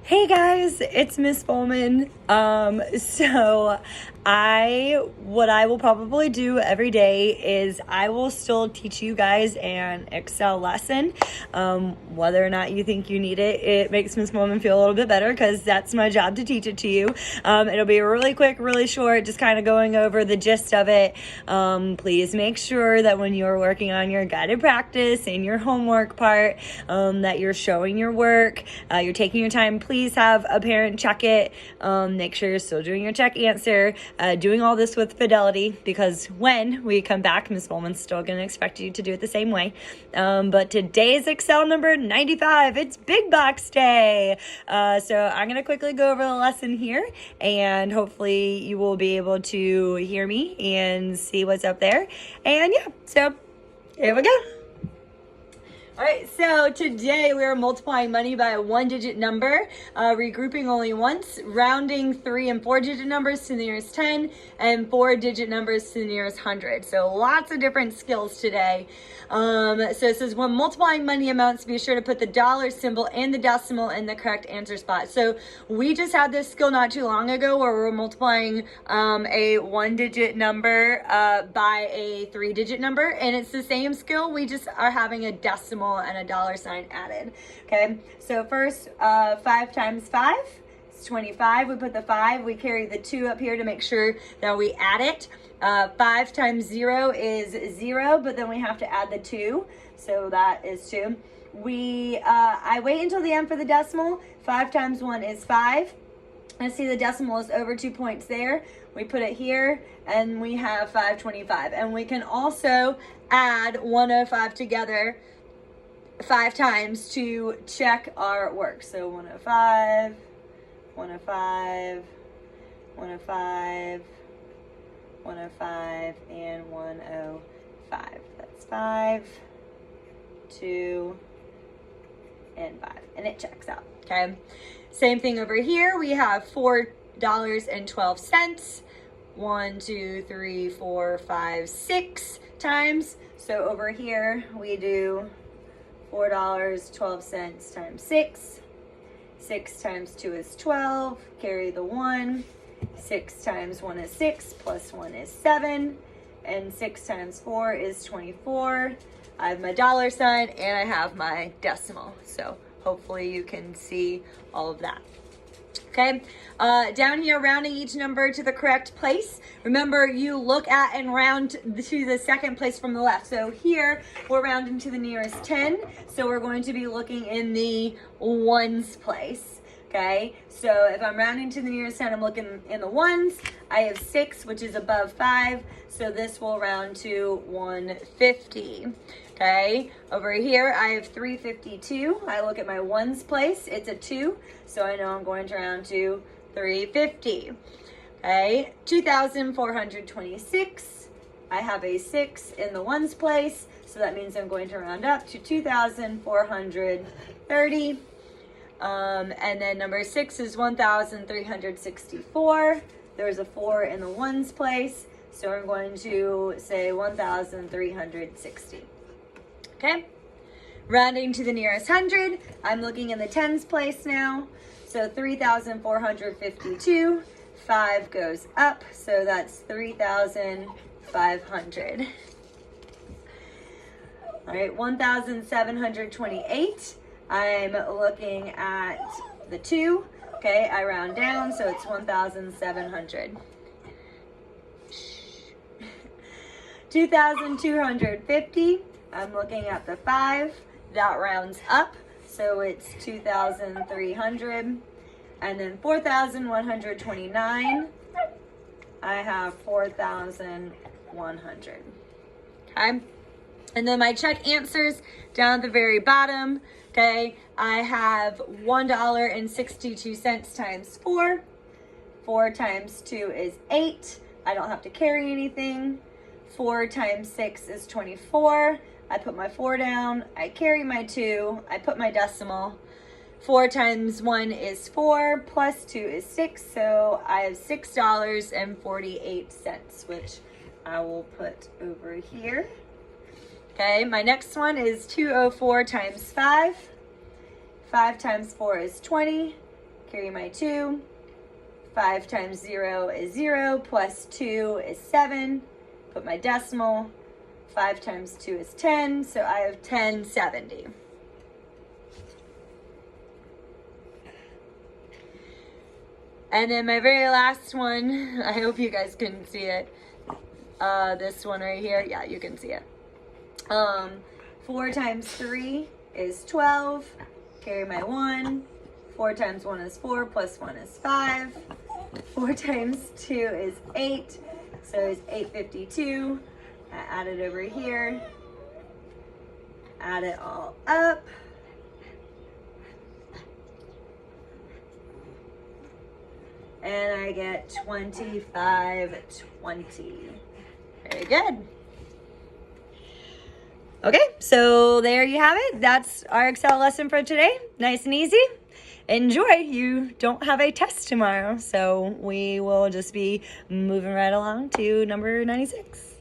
Hey guys, it's Miss Bowman. What I will probably do every day is I will still teach you guys an Excel lesson. Whether or not you think you need it, it makes Miss Bowman feel a little bit better because that's my job to teach it to you. It'll be really quick, really short, just kind of going over the gist of it. Please make sure that when you're working on your guided practice and your homework part, that you're showing your work, you're taking your time. Please have a parent check it. Make sure you're still doing your check answer, doing all this with fidelity, because when we come back, Miss Bowman's still going to expect you to do it the same way. But today's Excel number 95, it's Big Box Day. So I'm going to quickly go over the lesson here, and hopefully you will be able to hear me and see what's up there. And yeah, so here we go. All right, so today we are multiplying money by a one-digit number, regrouping only once, rounding 3 and 4-digit numbers to the nearest 10, and 4-digit numbers to the nearest 100. So lots of different skills today. So it says when multiplying money amounts, be sure to put the dollar symbol and the decimal in the correct answer spot. So we just had this skill not too long ago where we're multiplying a one-digit number by a 3-digit number, and it's the same skill. We just are having a decimal and a dollar sign added. Okay, so first 5 times 5 is 25. We put the 5, we carry the 2 up here to make sure that we add it. 5 times 0 is 0, but then we have to add the 2, so that is 2. I wait until the end for the decimal. 5 times 1 is 5. I see the decimal is over 2 points there. We put it here, and we have 525. And we can also add 105 together 5 times to check our work. So 105, 105, 105, 105, and 105. That's 5, 2, and 5. And it checks out. Okay. Same thing over here. We have $4.12. 1, 2, 3, 4, 5, 6 times. So over here we do $4.12 times 6. 6 times 2 is 12. Carry the 1. 6 times 1 is 6. Plus 1 is 7. And 6 times 4 is 24. I have my dollar sign and I have my decimal. So hopefully you can see all of that. Okay, down here, rounding each number to the correct place. Remember, you look at and round to the second place from the left. So here, we're rounding to the nearest 10. So we're going to be looking in the ones place. Okay, so if I'm rounding to the nearest 10, I'm looking in the ones. I have 6, which is above 5. So this will round to 150. Okay, over here I have 352. I look at my ones place, it's a 2, so I know I'm going to round to 350. Okay, 2,426. I have a 6 in the ones place, so that means I'm going to round up to 2,430. And then number 6 is 1,364. There's a 4 in the ones place, so I'm going to say 1,360. Okay, rounding to the nearest 100, I'm looking in the tens place now. So 3,452, 5 goes up, so that's 3,500. All right, 1,728, I'm looking at the 2. Okay, I round down, so it's 1,700. 2,250. I'm looking at the 5, that rounds up, so it's 2,300, and then 4,129, I have 4,100, okay, and then my check answers down at the very bottom, okay, I have $1.62 times 4, 4 times 2 is 8, I don't have to carry anything, 4 times 6 is 24, I put my 4 down, I carry my 2, I put my decimal. 4 times 1 is 4, plus 2 is 6, so I have $6.48, which I will put over here. Okay, my next one is 204 times 5. 5 times 4 is 20. carry my 2. 5 times 0 is 0, plus 2 is 7. Put my decimal. 5 times 2 is 10, so I have 1070. And then my very last one, I hope you guys can see it. This one right here, yeah, you can see it. 4 times 3 is 12. Carry my 1. 4 times 1 is 4, plus 1 is 5. 4 times 2 is 8, so it's 852. I add it over here. Add it all up. And I get 2520. Very good. Okay, so there you have it. That's our Excel lesson for today. Nice and easy. Enjoy. You don't have a test tomorrow, so we will just be moving right along to number 96.